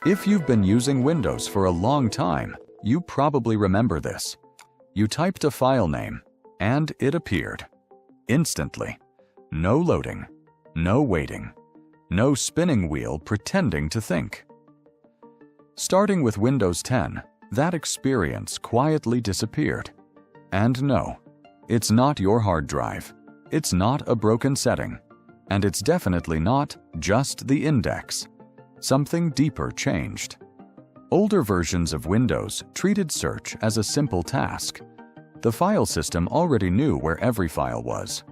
If you've been using Windows for a long time, you probably remember this. You typed a file name, and it appeared. Instantly. No loading, no waiting, no spinning wheel pretending to think. Starting with Windows 10, that experience quietly disappeared. And no, it's not your hard drive. It's not a broken setting. And it's definitely not just the index. Something deeper changed. Older versions of Windows treated search as a simple task. The file system already knew where every file was.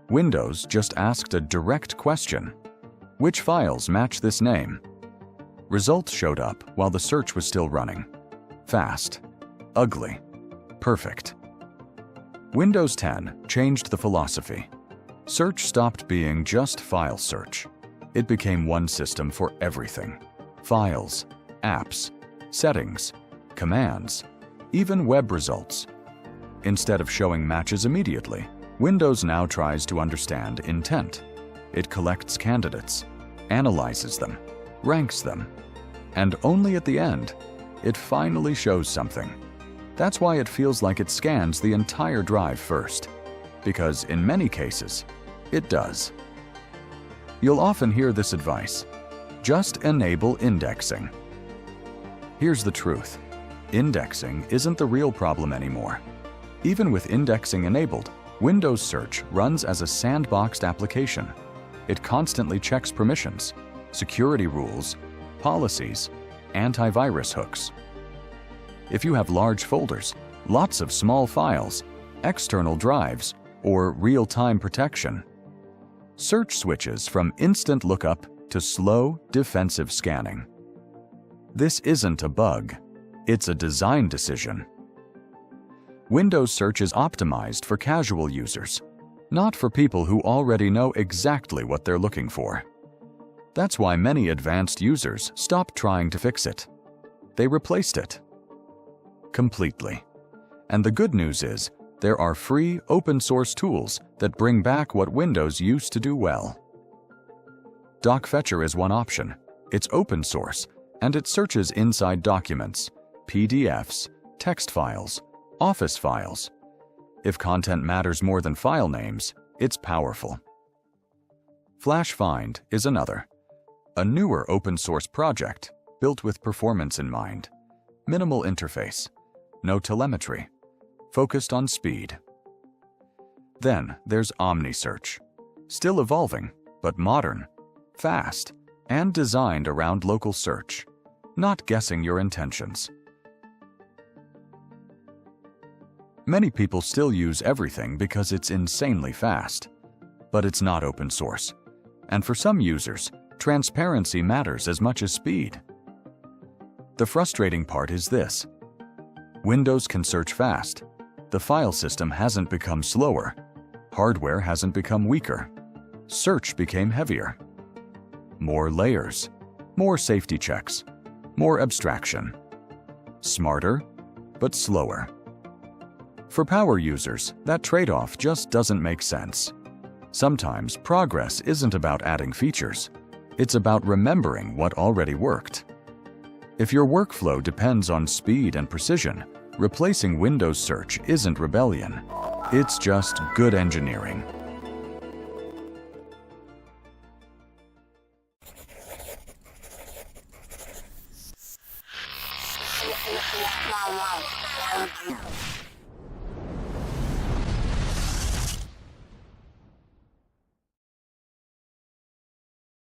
Windows just asked a direct question. Which files match this name? Results showed up while the search was still running. Fast, ugly, perfect. Windows 10 changed the philosophy. Search stopped being just file search. It became one system for everything. Files, apps, settings, commands, even web results. Instead of showing matches immediately, Windows now tries to understand intent. It collects candidates, analyzes them, ranks them, and only at the end, it finally shows something. That's why it feels like it scans the entire drive first, because in many cases, it does. You'll often hear this advice: just enable indexing. Here's the truth. Indexing isn't the real problem anymore. Even with indexing enabled, Windows Search runs as a sandboxed application. It constantly checks permissions, security rules, policies, antivirus hooks. If you have large folders, lots of small files, external drives, or real-time protection, Search switches from instant lookup to slow, defensive scanning. This isn't a bug. It's a design decision. Windows Search is optimized for casual users, not for people who already know exactly what they're looking for. That's why many advanced users stopped trying to fix it. They replaced it completely. And the good news is, there are free, open-source tools that bring back what Windows used to do well. DocFetcher is one option. It's open source, and it searches inside documents, PDFs, text files, Office files. If content matters more than file names, it's powerful. FlashFind is another. A newer open-source project built with performance in mind. Minimal interface, no telemetry, focused on speed. Then there's OmniSearch, still evolving, but modern, fast, and designed around local search, not guessing your intentions. Many people still use everything because it's insanely fast, but it's not open source. And for some users, transparency matters as much as speed. The frustrating part is this: Windows can search fast. The file system hasn't become slower. Hardware hasn't become weaker. Search became heavier. More layers, more safety checks, more abstraction. Smarter, but slower. For power users, that trade-off just doesn't make sense. Sometimes progress isn't about adding features. It's about remembering what already worked. If your workflow depends on speed and precision, replacing Windows Search isn't rebellion. It's just good engineering. Wow.